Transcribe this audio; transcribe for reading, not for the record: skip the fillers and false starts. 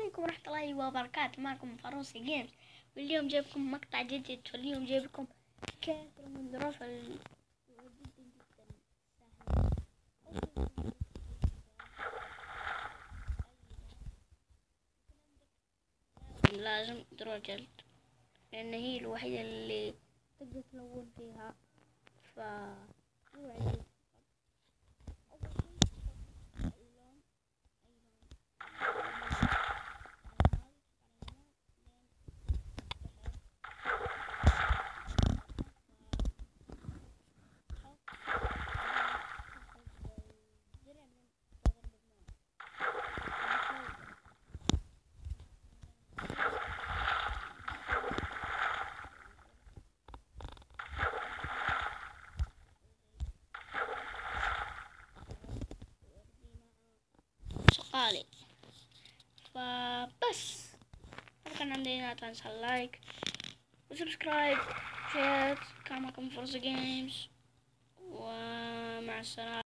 عليكم ورحمة الله وبركاته. معكم فاروسي جيمز، واليوم جايبكم مقطع جديد. واليوم جايب لكم كثرة من ظروف جدا سهلة. لازم دروجل لأن هي الوحيدة اللي تقدر تلون فيها. ف سقالي. فبس كان عندنا تنسى اللايك وسبسكرايب شير. كان معكم فرصة جيمز، ومع السلامة.